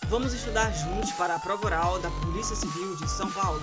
Vamos estudar juntos para a prova oral da Polícia Civil de São Paulo.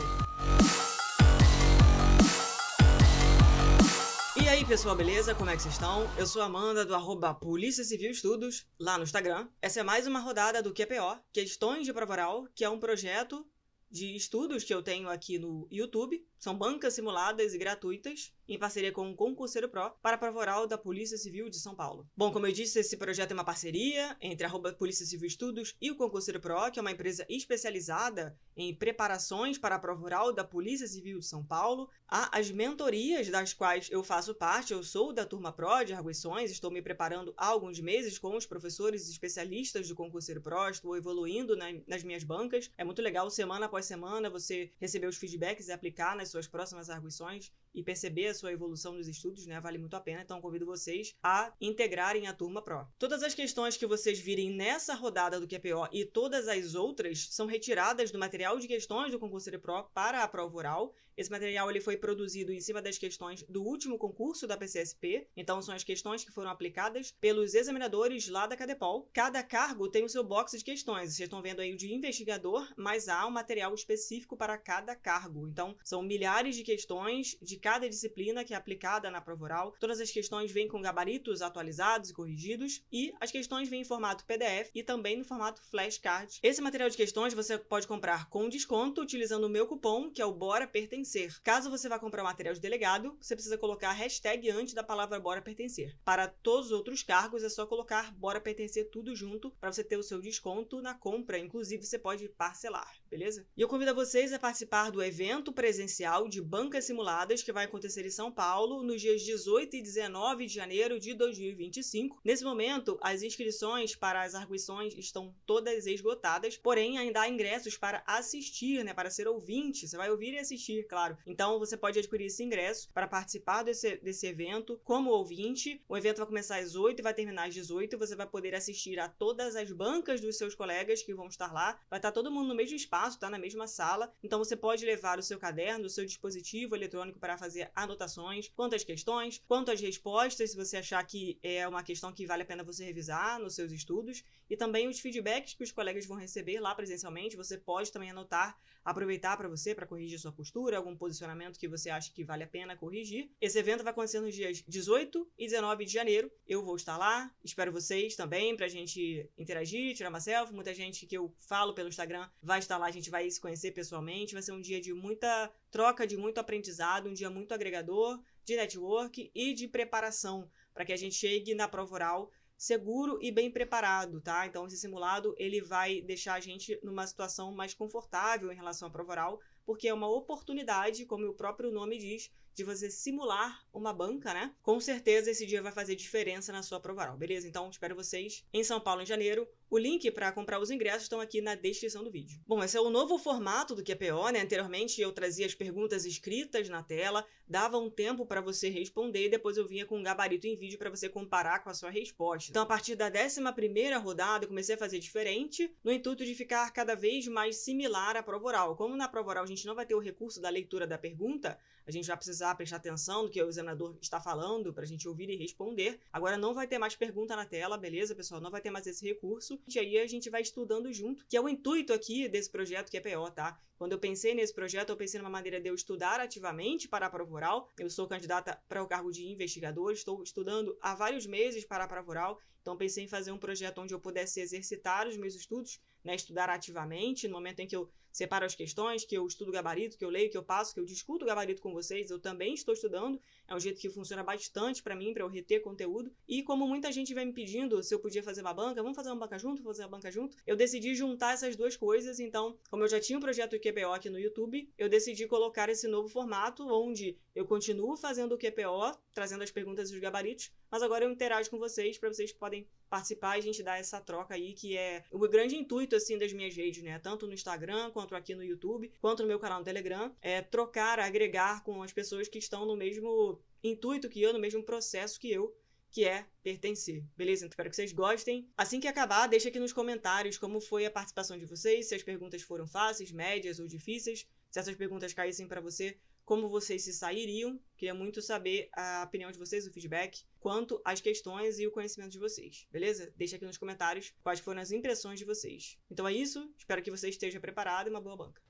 E aí pessoal, beleza? Como é que vocês estão? Eu sou a Amanda do @Polícia Civil Estudos, lá no Instagram. Essa é mais uma rodada do QPO, Questões de Prova Oral, que é um projeto de estudos que eu tenho aqui no YouTube. São bancas simuladas e gratuitas, em parceria com o Concurseiro Pro, para a prova oral da Polícia Civil de São Paulo. Bom, como eu disse, esse projeto é uma parceria entre a Polícia Civil Estudos e o Concurseiro Pro, que é uma empresa especializada em preparações para a prova oral da Polícia Civil de São Paulo. Há as mentorias das quais eu faço parte, eu sou da turma Pro de Arguições, estou me preparando há alguns meses com os professores especialistas do Concurseiro Pro, estou evoluindo nas minhas bancas. É muito legal, semana após semana, você receber os feedbacks e aplicar nas suas próximas arguições e perceber a sua evolução nos estudos, né? Vale muito a pena, então convido vocês a integrarem a turma Pro. Todas as questões que vocês virem nessa rodada do QPO e todas as outras são retiradas do material de questões do Concurseiro Pro para a prova oral. Esse material ele foi produzido em cima das questões do último concurso da PCSP, então são as questões que foram aplicadas pelos examinadores lá da Cadepol. Cada cargo tem o seu box de questões, vocês estão vendo aí o de investigador, mas há um material específico para cada cargo, então são milhares de questões de cada disciplina que é aplicada na prova oral. Todas as questões vêm com gabaritos atualizados e corrigidos, e as questões vêm em formato PDF e também no formato flashcard. Esse material de questões você pode comprar com desconto utilizando o meu cupom, que é o Bora Pertencer. Caso você vá comprar material de delegado, você precisa colocar a hashtag antes da palavra Bora Pertencer. Para todos os outros cargos é só colocar Bora Pertencer tudo junto para você ter o seu desconto na compra, inclusive você pode parcelar, beleza? E eu convido a vocês a participar do evento presencial de bancas simuladas que vai acontecer em São Paulo nos dias 18 e 19 de janeiro de 2025. Nesse momento, as inscrições para as arguições estão todas esgotadas, porém ainda há ingressos para assistir, né, para ser ouvinte. Você vai ouvir e assistir, claro. Então você pode adquirir esse ingresso para participar desse evento como ouvinte. O evento vai começar às 8 e vai terminar às 18. Você vai poder assistir a todas as bancas dos seus colegas que vão estar lá. Vai estar todo mundo no mesmo espaço, tá? Na mesma sala. Então você pode levar o seu caderno, o seu dispositivo eletrônico para fazer anotações, quanto às questões, quanto às respostas, se você achar que é uma questão que vale a pena você revisar nos seus estudos, e também os feedbacks que os colegas vão receber lá presencialmente. Você pode também anotar, aproveitar para você, para corrigir sua postura, algum posicionamento que você acha que vale a pena corrigir. Esse evento vai acontecer nos dias 18 e 19 de janeiro. Eu vou estar lá, espero vocês também pra gente interagir, tirar uma selfie. Muita gente que eu falo pelo Instagram vai estar lá, a gente vai se conhecer pessoalmente. Vai ser um dia de muita troca, de muito aprendizado, um dia muito agregador, de network e de preparação, para que a gente chegue na prova oral seguro e bem preparado, tá? Então esse simulado ele vai deixar a gente numa situação mais confortável em relação à prova oral, porque é uma oportunidade, como o próprio nome diz, de você simular uma banca, né? Com certeza esse dia vai fazer diferença na sua prova oral, beleza? Então espero vocês em São Paulo em janeiro. O link para comprar os ingressos estão aqui na descrição do vídeo. Bom, esse é o novo formato do QPO, né? Anteriormente eu trazia as perguntas escritas na tela, dava um tempo para você responder e depois eu vinha com um gabarito em vídeo para você comparar com a sua resposta. Então a partir da 11ª rodada eu comecei a fazer diferente, no intuito de ficar cada vez mais similar à prova oral. Como na prova oral a gente não vai ter o recurso da leitura da pergunta, a gente vai precisar prestar atenção no que o examinador está falando para a gente ouvir e responder. Agora não vai ter mais pergunta na tela, beleza, pessoal? Não vai ter mais esse recurso. E aí a gente vai estudando junto, que é o intuito aqui desse projeto QPO, tá? Quando eu pensei nesse projeto, eu pensei numa maneira de eu estudar ativamente para a prova oral. Eu sou candidata para o cargo de investigador, estou estudando há vários meses para a prova oral, então pensei em fazer um projeto onde eu pudesse exercitar os meus estudos, né, estudar ativamente, no momento em que eu separo as questões, que eu estudo o gabarito, que eu leio, que eu passo, que eu discuto o gabarito com vocês, eu também estou estudando. É um jeito que funciona bastante para mim, para eu reter conteúdo. E como muita gente vai me pedindo se eu podia fazer uma banca, vamos fazer uma banca junto, fazer uma banca junto, eu decidi juntar essas duas coisas. Então, como eu já tinha um projeto QPO aqui no YouTube, eu decidi colocar esse novo formato, onde eu continuo fazendo o QPO, trazendo as perguntas e os gabaritos, mas agora eu interajo com vocês, para vocês podem participar e a gente dar essa troca aí, que é o grande intuito, assim, das minhas redes, né? Tanto no Instagram, quanto aqui no YouTube, quanto no meu canal no Telegram, é trocar, agregar com as pessoas que estão no mesmo intuito que eu, no mesmo processo que eu, que é pertencer, beleza? Então, espero que vocês gostem. Assim que acabar, deixa aqui nos comentários como foi a participação de vocês, se as perguntas foram fáceis, médias ou difíceis, se essas perguntas caíssem para você como vocês se sairiam. Queria muito saber a opinião de vocês, o feedback, quanto às questões e o conhecimento de vocês, beleza? Deixa aqui nos comentários quais foram as impressões de vocês. Então é isso, espero que você esteja preparado e uma boa banca.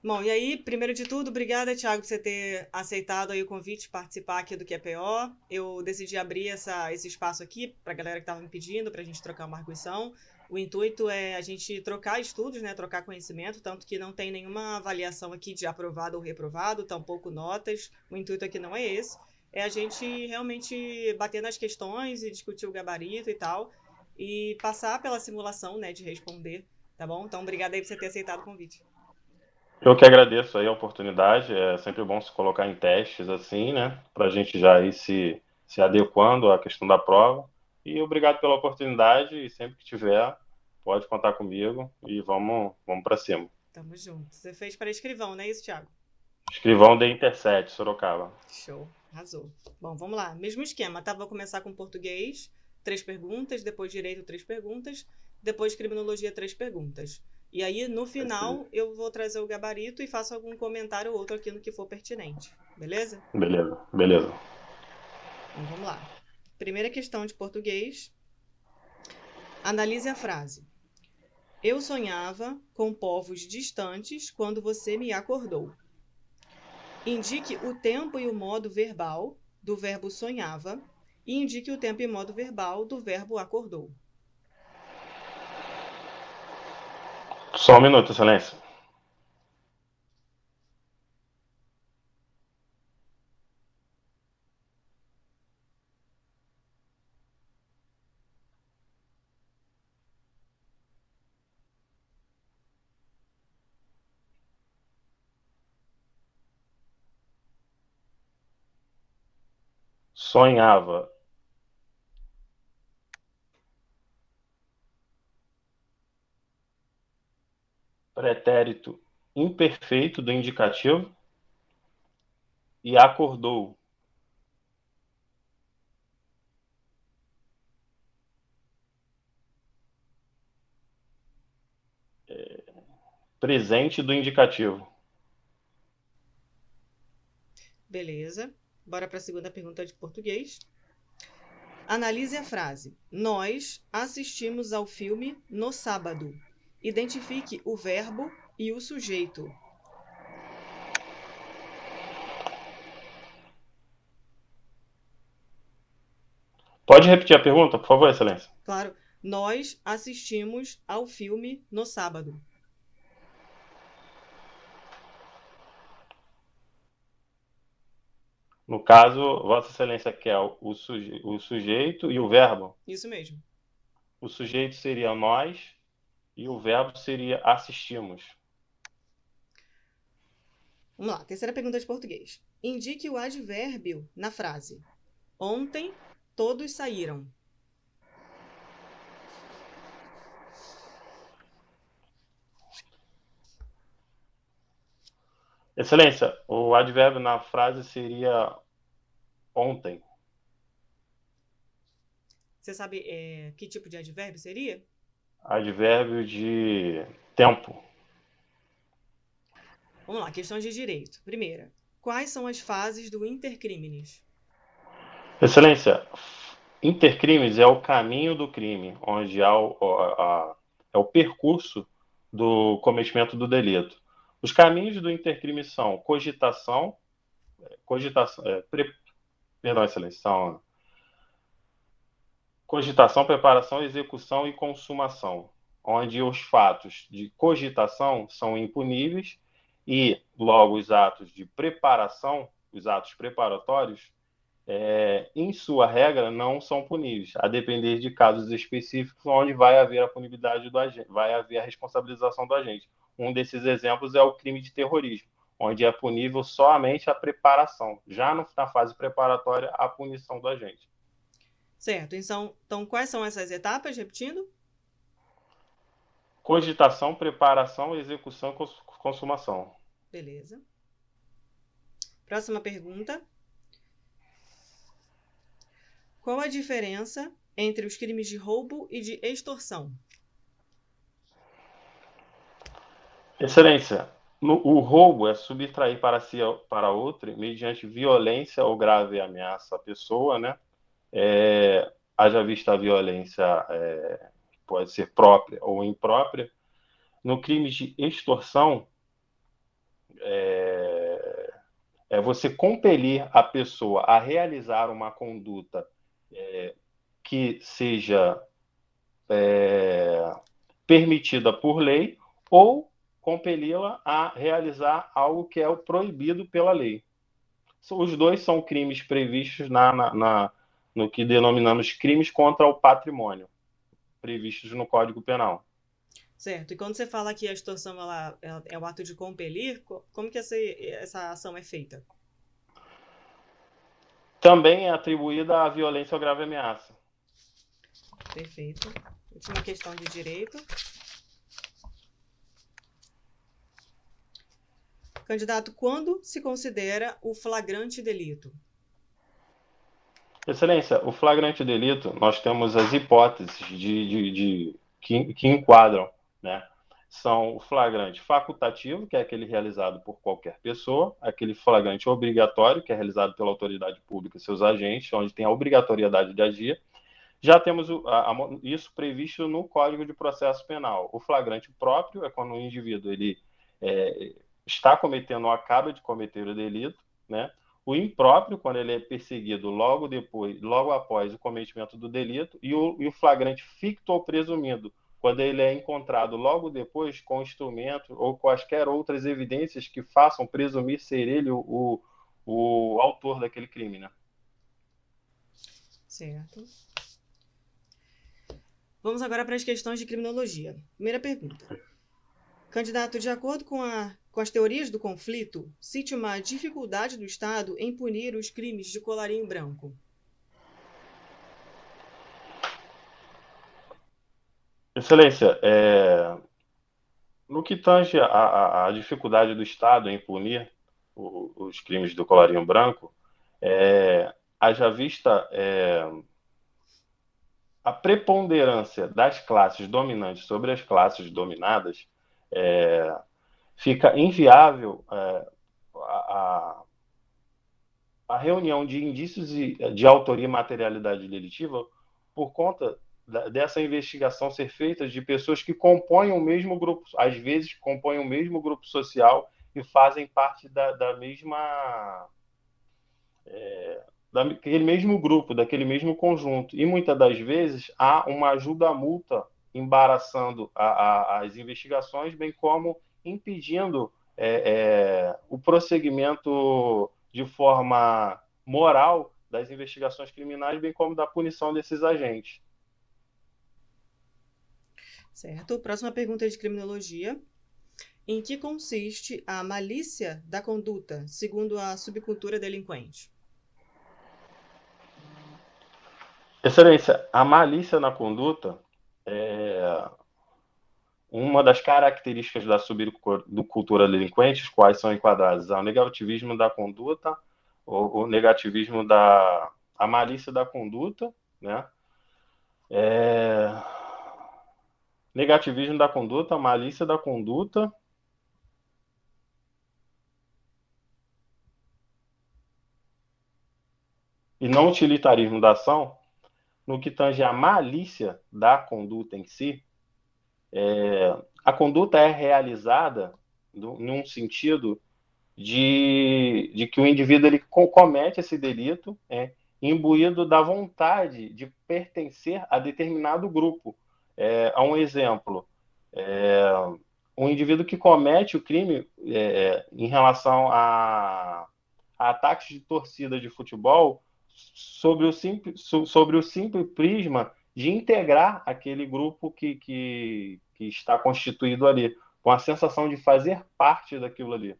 Bom, e aí, primeiro de tudo, obrigada, Thiago, por você ter aceitado aí o convite de participar aqui do QPO. Eu decidi abrir esse espaço aqui para a galera que estava me pedindo, para a gente trocar uma arguição. O intuito é a gente trocar estudos, né, trocar conhecimento, tanto que não tem nenhuma avaliação aqui de aprovado ou reprovado, tampouco notas. O intuito aqui não é esse. É a gente realmente bater nas questões e discutir o gabarito e tal, e passar pela simulação, né, de responder, tá bom? Então, obrigada aí por você ter aceitado o convite. Eu que agradeço aí a oportunidade, é sempre bom se colocar em testes assim, né, para a gente já ir se adequando à questão da prova. E obrigado pela oportunidade e sempre que tiver, pode contar comigo e vamos para cima. Tamo junto. Você fez para escrivão, não é isso, Thiago? Escrivão de Interset, Sorocaba. Show, arrasou. Bom, vamos lá. Mesmo esquema, tá? Vou começar com português, 3 perguntas, depois direito, 3 perguntas, depois criminologia, 3 perguntas. E aí, no final, eu vou trazer o gabarito e faço algum comentário ou outro aqui no que for pertinente. Beleza? Beleza, beleza. Então, vamos lá. Primeira questão de português. Analise a frase. Eu sonhava com povos distantes quando você me acordou. Indique o tempo e o modo verbal do verbo sonhava e indique o tempo e modo verbal do verbo acordou. Só um minuto, excelência. Sonhava. Pretérito imperfeito do indicativo e acordou. Presente do indicativo. Beleza. Bora para a segunda pergunta de português. Analise a frase. Nós assistimos ao filme no sábado. Identifique o verbo e o sujeito. Pode repetir a pergunta, por favor, excelência? Claro, nós assistimos ao filme no sábado. No caso, Vossa Excelência quer o sujeito e o verbo. Isso mesmo. O sujeito seria nós e o verbo seria assistimos. Vamos lá, terceira pergunta de português. Indique o advérbio na frase. Ontem todos saíram. Excelência, o advérbio na frase seria ontem. Você sabe que tipo de advérbio seria? Advérbio de tempo. Vamos lá, questões de direito. Primeira, quais são as fases do intercrimes? Excelência, intercrimes é o caminho do crime, onde é o percurso do cometimento do delito. Os caminhos do intercrime são perdão, excelência, são cogitação, preparação, execução e consumação, onde os fatos de cogitação são impuníveis e, logo, os atos de preparação, os atos preparatórios, em sua regra, não são puníveis, a depender de casos específicos onde vai haver a punibilidade do agente, vai haver a responsabilização do agente. Um desses exemplos é o crime de terrorismo, onde é punível somente a preparação. Já na fase preparatória, a punição do agente. Certo, então quais são essas etapas, repetindo? Cogitação, preparação, execução e consumação. Beleza. Próxima pergunta. Qual a diferença entre os crimes de roubo e de extorsão? Excelência, O roubo é subtrair para si ou para outro mediante violência ou grave ameaça à pessoa, né? Haja vista a violência pode ser própria ou imprópria. No crime de extorsão, é você compelir a pessoa a realizar uma conduta que seja permitida por lei ou compeli-la a realizar algo que é proibido pela lei. Os dois são crimes previstos no que denominamos crimes contra o patrimônio, previstos no Código Penal. Certo. E quando você fala que a extorsão ela é o ato de compelir, como que essa ação é feita? Também é atribuída a violência ou grave ameaça. Perfeito. Última questão de direito. Candidato, quando se considera o flagrante delito? Excelência, o flagrante delito, nós temos as hipóteses que enquadram, né? São o flagrante facultativo, que é aquele realizado por qualquer pessoa, aquele flagrante obrigatório, que é realizado pela autoridade pública e seus agentes, onde tem a obrigatoriedade de agir. Já temos isso previsto no Código de Processo Penal. O flagrante próprio é quando o indivíduo ele está cometendo ou acaba de cometer o delito, né? O impróprio, quando ele é perseguido logo após o cometimento do delito, e o flagrante ficto ou presumido, quando ele é encontrado logo depois com instrumento ou quaisquer outras evidências que façam presumir ser ele o autor daquele crime, né? Certo. Vamos agora para as questões de criminologia. Primeira pergunta. Candidato, de acordo com as teorias do conflito, cite uma dificuldade do Estado em punir os crimes de colarinho branco. Excelência, no que tange a dificuldade do Estado em punir os crimes do colarinho branco, haja vista a preponderância das classes dominantes sobre as classes dominadas, fica inviável a reunião de indícios de autoria e materialidade delitiva por conta dessa investigação ser feita de pessoas que compõem o mesmo grupo, às vezes compõem o mesmo grupo social e fazem parte da mesma daquele mesmo grupo, daquele mesmo conjunto. E muitas das vezes há uma ajuda-multa embaraçando as investigações, bem como impedindo o prosseguimento de forma moral das investigações criminais, bem como da punição desses agentes. Certo. Próxima pergunta de criminologia. Em que consiste a malícia da conduta, segundo a subcultura delinquente? Excelência, a malícia na conduta é uma das características da subcultura delinquente, quais são enquadradas o negativismo da conduta, o negativismo a malícia da conduta, né? Negativismo da conduta, malícia da conduta e não utilitarismo da ação. No que tange a malícia da conduta em si, a conduta é realizada num sentido de que o indivíduo ele comete esse delito imbuído da vontade de pertencer a determinado grupo. Há um exemplo, um indivíduo que comete o crime em relação a ataques de torcida de futebol sobre o simples prisma de integrar aquele grupo que está constituído ali, com a sensação de fazer parte daquilo ali.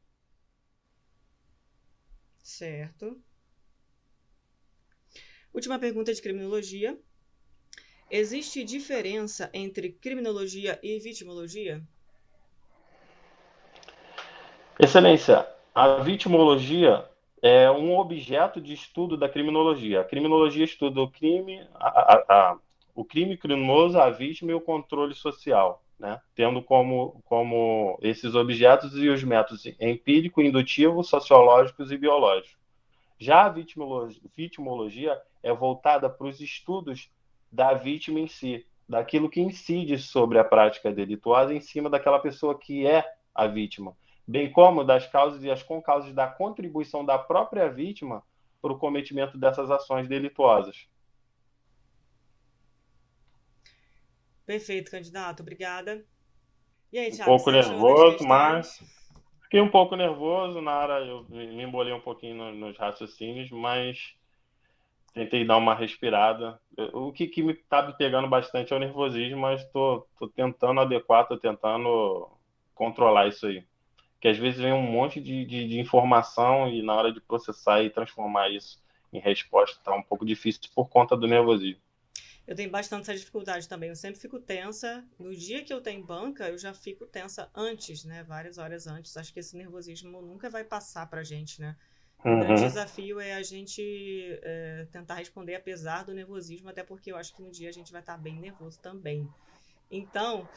Certo. Última pergunta de criminologia. Existe diferença entre criminologia e vitimologia? Excelência, a vitimologia é um objeto de estudo da criminologia. A criminologia estuda o crime criminoso, a vítima e o controle social, né? Tendo como esses objetos e os métodos empírico, indutivo, sociológicos e biológicos. Já a vitimologia é voltada para os estudos da vítima em si, daquilo que incide sobre a prática delituosa em cima daquela pessoa que é a vítima, bem como das causas e as concausas da contribuição da própria vítima para o cometimento dessas ações delituosas. Perfeito, candidato. Obrigada. E aí, Um Thiago, pouco você achou das nervoso, mas questões? fiquei um pouco nervoso na hora, eu me embolei um pouquinho nos raciocínios, mas tentei dar uma respirada. O que me tá me pegando bastante é o nervosismo, mas tô tentando adequar, tô tentando controlar isso aí. Que às vezes vem um monte de informação e na hora de processar e transformar isso em resposta tá um pouco difícil por conta do nervosismo. Eu tenho bastante essa dificuldade também. Eu sempre fico tensa. No dia que eu tenho banca, eu já fico tensa antes, né? Várias horas antes. Acho que esse nervosismo nunca vai passar pra gente, né? O grande Uhum, desafio é a gente tentar responder apesar do nervosismo, até porque eu acho que no dia a gente vai estar bem nervoso também. Então,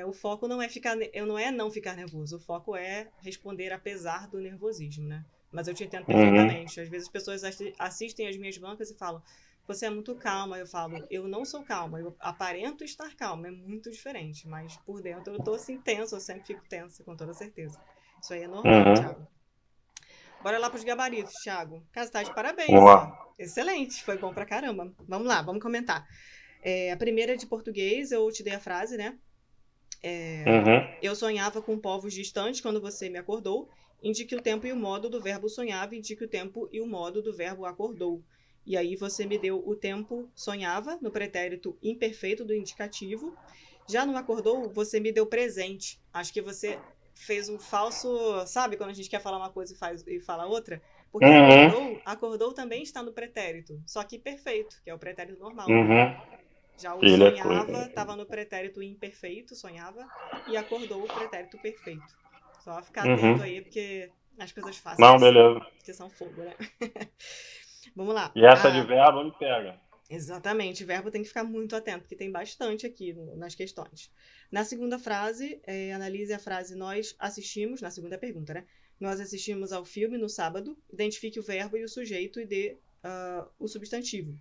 o foco não é não ficar nervoso, o foco é responder apesar do nervosismo, né? Mas eu te entendo uhum, perfeitamente. Às vezes as pessoas assistem as minhas bancas e falam: você é muito calma. Eu falo: eu não sou calma, eu aparento estar calma. É muito diferente, mas por dentro eu tô assim tenso, eu sempre fico tensa, com toda certeza. Isso aí é normal, uhum. Thiago. Bora lá pros gabaritos, Thiago. Cara, você tá de Vamos parabéns, ó. lá. Excelente, foi bom pra caramba. Vamos lá, vamos comentar. A primeira é de português, eu te dei a frase, né? Uhum, Eu sonhava com povos distantes quando você me acordou. Indique o tempo e o modo do verbo sonhava, indique o tempo e o modo do verbo acordou. E aí você me deu o tempo sonhava, no pretérito imperfeito do indicativo. Já no acordou, você me deu presente. Acho que você fez um falso. Sabe quando a gente quer falar uma coisa e fala outra? Porque uhum, acordou também está no pretérito, só que perfeito, que é o pretérito normal, né? uhum. Já o Ele é sonhava estava no pretérito imperfeito, sonhava, e acordou o pretérito perfeito. Só ficar atento Uhum. aí, porque as coisas Não, fáceis beleza. que são fogo, né? Vamos lá. E essa de verbo me pega. Exatamente, o verbo tem que ficar muito atento, porque tem bastante aqui nas questões. Na segunda frase, analise a frase nós assistimos, na segunda pergunta, né? Nós assistimos ao filme no sábado, identifique o verbo e o sujeito e dê o substantivo.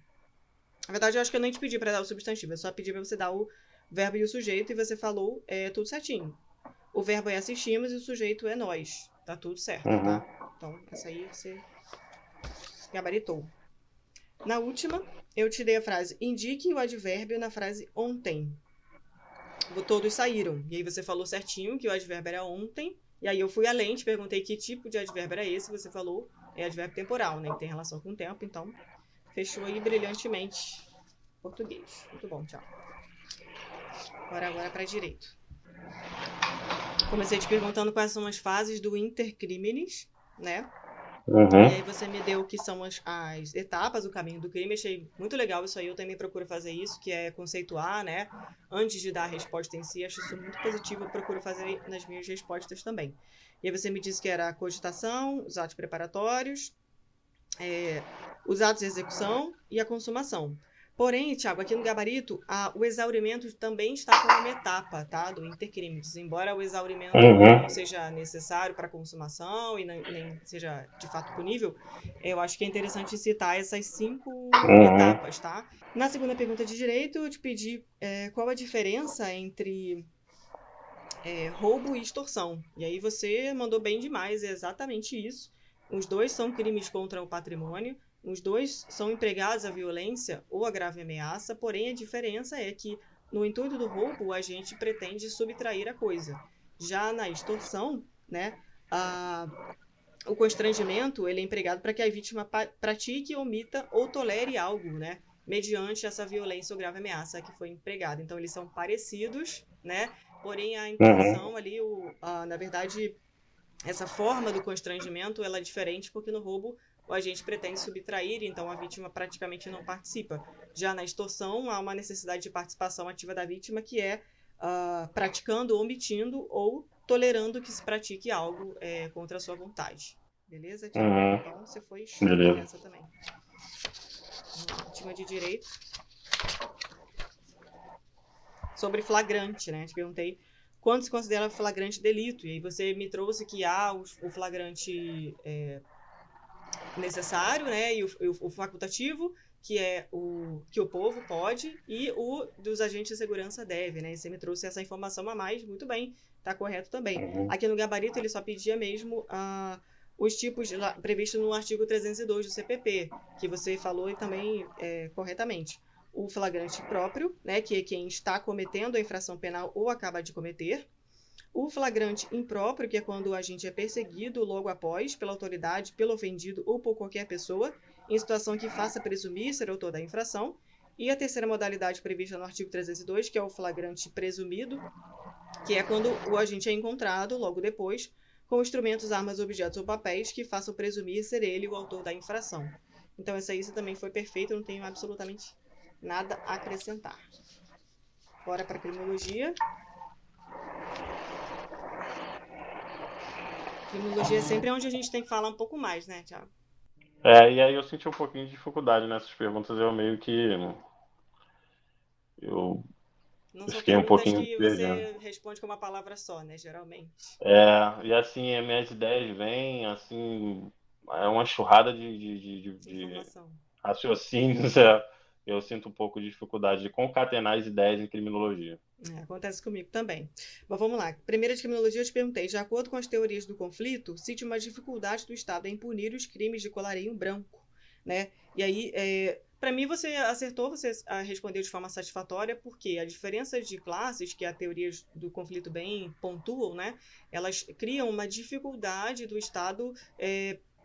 Na verdade, eu acho que eu nem te pedi para dar o substantivo, eu só pedi para você dar o verbo e o sujeito e você falou tudo certinho. O verbo é assistimos e o sujeito é nós. Tá tudo certo, Uhum, tá? Então, essa aí você gabaritou. Na última, eu te dei a frase indique o advérbio na frase ontem. Todos saíram. E aí você falou certinho que o advérbio era ontem. E aí eu fui além, te perguntei que tipo de advérbio era esse. Você falou advérbio temporal, né? Que tem relação com o tempo. Então, fechou aí brilhantemente. Português. Muito bom, tchau. Bora agora para direito. Comecei te perguntando quais são as fases do intercriminis, né? E uhum, aí você me deu o que são as etapas, o caminho do crime. Achei muito legal isso aí. Eu também procuro fazer isso, que é conceituar, né? Antes de dar a resposta em si. Acho isso muito positivo. Eu procuro fazer nas minhas respostas também. E aí você me disse que era a cogitação, os atos preparatórios, os atos de execução e a consumação. Porém, Tiago, aqui no gabarito, o exaurimento também está como uma etapa, tá? Do intercrimes. Embora o exaurimento uhum, não seja necessário para a consumação e nem seja de fato punível, eu acho que é interessante citar essas 5 uhum, etapas, tá? Na segunda pergunta de direito, eu te pedi qual a diferença entre roubo e extorsão. E aí você mandou bem demais, é exatamente isso. Os dois são crimes contra o patrimônio, os dois são empregados à violência ou à grave ameaça, porém a diferença é que no intuito do roubo a gente pretende subtrair a coisa. Já na extorsão, né, o constrangimento ele é empregado para que a vítima pratique, omita ou tolere algo, né, mediante essa violência ou grave ameaça que foi empregada. Então eles são parecidos, né? Porém a uhum, intenção ali, na verdade, essa forma do constrangimento ela é diferente porque no roubo o agente pretende subtrair, então a vítima praticamente não participa. Já na extorsão há uma necessidade de participação ativa da vítima que é praticando, omitindo ou tolerando que se pratique algo contra a sua vontade. Beleza, Thiago? uhum. Então você foi show Beleza. nessa também. Vamos lá, última de direito. sobre flagrante, né? Te perguntei quando se considera flagrante delito. E aí você me trouxe que há o flagrante necessário, né? E o facultativo, que é o que o povo pode, e o dos agentes de segurança deve, né? E você me trouxe essa informação a mais, muito bem, tá correto também. Uhum. Aqui no gabarito ele só pedia mesmo os tipos previstos no artigo 302 do CPP, que você falou e também corretamente. O flagrante próprio, né, que é quem está cometendo a infração penal ou acaba de cometer. O flagrante impróprio, que é quando o agente é perseguido logo após pela autoridade, pelo ofendido ou por qualquer pessoa, em situação que faça presumir ser autor da infração. E a terceira modalidade prevista no artigo 302, que é o flagrante presumido, que é quando o agente é encontrado logo depois com instrumentos, armas, objetos ou papéis que façam presumir ser ele o autor da infração. Então, essa aí também foi perfeito, eu não tenho absolutamente nada a acrescentar. Bora para a criminologia. Criminologia é sempre onde a gente tem que falar um pouco mais, né, Thiago? E aí eu senti um pouquinho de dificuldade nessas perguntas, eu meio que eu Não são fiquei um perguntas pouquinho que perdendo. você responde com uma palavra só, né? Geralmente. E assim, as minhas ideias vêm, assim, é uma enxurrada de Informação. raciocínios, eu sinto um pouco de dificuldade de concatenar as ideias em criminologia. Acontece comigo também. Mas vamos lá. Primeira de criminologia, eu te perguntei: de acordo com as teorias do conflito, cite uma dificuldade do Estado em punir os crimes de colarinho branco, né? E aí, para mim, você acertou, você respondeu de forma satisfatória, porque a diferença de classes, que a teoria do conflito bem pontuam, né? Elas criam uma dificuldade do Estado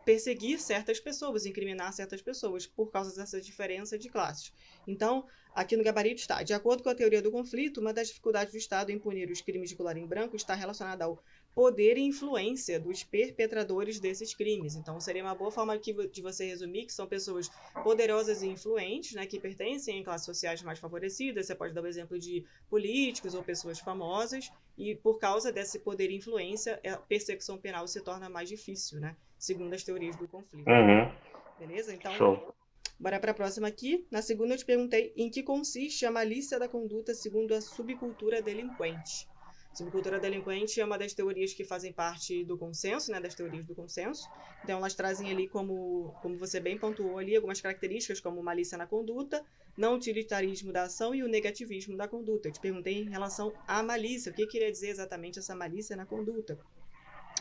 perseguir certas pessoas, incriminar certas pessoas, por causa dessa diferença de classes. Então, aqui no gabarito está: de acordo com a teoria do conflito, uma das dificuldades do Estado em punir os crimes de colarinho branco está relacionada ao poder e influência dos perpetradores desses crimes. Então, seria uma boa forma de você resumir que são pessoas poderosas e influentes, né, que pertencem em classes sociais mais favorecidas. Você pode dar o exemplo de políticos ou pessoas famosas, e por causa desse poder e influência, a persecução penal se torna mais difícil, né, segundo as teorias do conflito. Uhum. Beleza? Então, Show. bora para a próxima aqui. Na segunda, eu te perguntei em que consiste a malícia da conduta segundo a subcultura delinquente. Subcultura delinquente é uma das teorias que fazem parte do consenso, né, das teorias do consenso. Então, elas trazem ali, como você bem pontuou ali, algumas características como malícia na conduta, não utilitarismo da ação e o negativismo da conduta. Eu te perguntei em relação à malícia, o que queria dizer exatamente essa malícia na conduta.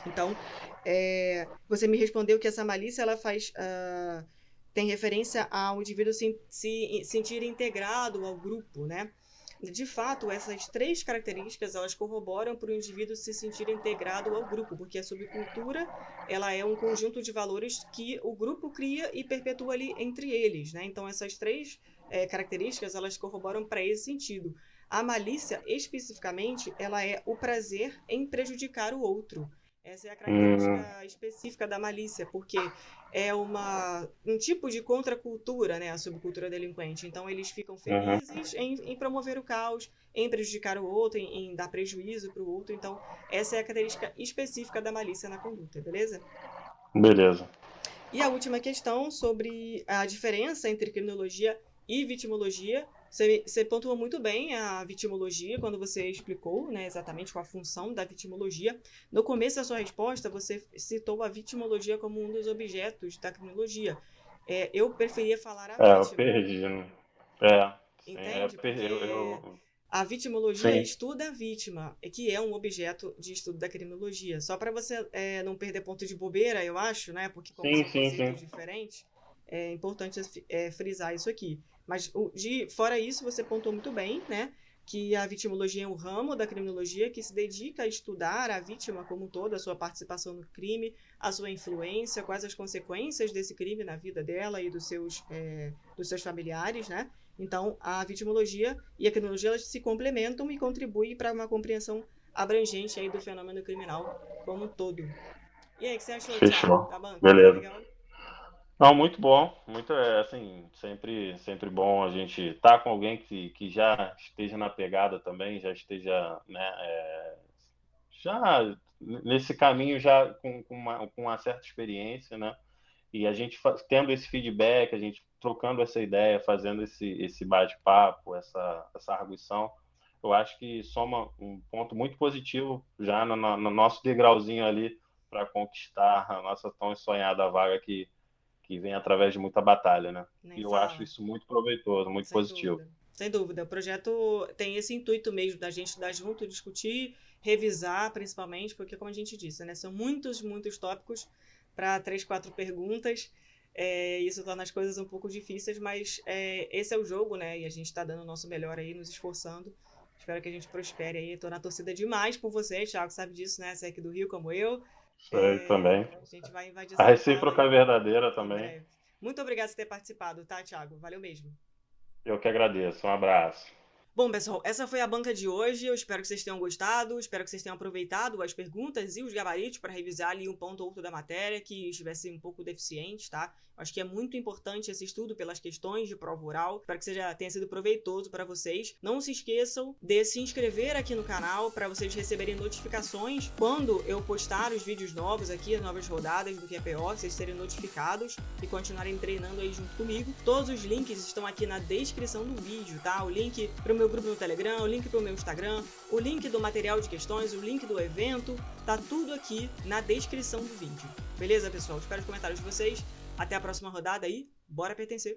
Então, você me respondeu que essa malícia ela faz tem referência ao indivíduo se sentir integrado ao grupo, né? De fato, essas três características elas corroboram para o indivíduo se sentir integrado ao grupo, porque a subcultura ela é um conjunto de valores que o grupo cria e perpetua ali entre eles, né? Então, essas três características elas corroboram para esse sentido. A malícia, especificamente, ela é o prazer em prejudicar o outro. Essa é a Uhum. característica específica da malícia, porque é um tipo de contracultura, né, a subcultura delinquente. Então, eles ficam Uhum. felizes em promover o caos, em prejudicar o outro, em dar prejuízo para o outro. Então, essa é a característica específica da malícia na conduta, beleza? Beleza. E a última questão sobre a diferença entre criminologia e vitimologia. Você pontuou muito bem a vitimologia quando você explicou, né, exatamente qual a função da vitimologia. No começo da sua resposta, você citou a vitimologia como um dos objetos da criminologia. Eu preferia falar a Eu vítima, perdi, né? É, sim, entende? Porque eu, a vitimologia sim, estuda a vítima, que é um objeto de estudo da criminologia. Só para você não perder ponto de bobeira, eu acho, né? Porque como sim, são sim, sim. conceitos diferentes, é importante frisar isso aqui. Mas fora isso, você pontuou muito bem, né? Que a vitimologia é um ramo da criminologia que se dedica a estudar a vítima como um todo, a sua participação no crime, a sua influência, quais as consequências desse crime na vida dela e dos seus familiares, né? Então, a vitimologia e a criminologia elas se complementam e contribuem para uma compreensão abrangente aí do fenômeno criminal como um todo. E aí, o que você achou, Thiago? Fechou. Tá bom? Tá Beleza. legal? Não, muito bom. Muito, assim, sempre bom a gente estar com alguém que já esteja na pegada também, já esteja, né, já nesse caminho já com uma certa experiência, né? E a gente tendo esse feedback, a gente trocando essa ideia, fazendo esse bate-papo, essa arguição, eu acho que soma um ponto muito positivo já no nosso degrauzinho ali para conquistar a nossa tão sonhada vaga que vem através de muita batalha, né? Nem E eu acho fala. isso muito proveitoso, muito Sem positivo. dúvida. Sem dúvida. O projeto tem esse intuito mesmo da gente estudar junto, discutir, revisar, principalmente, porque, como a gente disse, né, são muitos, muitos tópicos para 3, 4 perguntas. Isso torna as coisas um pouco difíceis, mas esse é o jogo, né? E a gente está dando o nosso melhor aí, nos esforçando. Espero que a gente prospere aí. Estou na torcida demais por você, Thiago, sabe disso, né? Você é aqui do Rio, como eu. Isso aí também. A gente vai invadir A São Paulo recíproca é aí verdadeira em também. breve. Muito obrigada por ter participado, tá, Thiago? Valeu mesmo. Eu que agradeço. Um abraço. Bom, pessoal, essa foi a banca de hoje. Eu espero que vocês tenham gostado, espero que vocês tenham aproveitado as perguntas e os gabaritos para revisar ali um ponto ou outro da matéria que estivesse um pouco deficiente, tá? Acho que é muito importante esse estudo pelas questões de prova oral. Espero que tenha sido proveitoso para vocês. Não se esqueçam de se inscrever aqui no canal para vocês receberem notificações quando eu postar os vídeos novos aqui, as novas rodadas do QPO, vocês serem notificados e continuarem treinando aí junto comigo. Todos os links estão aqui na descrição do vídeo, tá? O link para o meu grupo no Telegram, o link para o meu Instagram, o link do material de questões, o link do evento, tá tudo aqui na descrição do vídeo. Beleza, pessoal? Espero os comentários de vocês. Até a próxima rodada aí. Bora pertencer!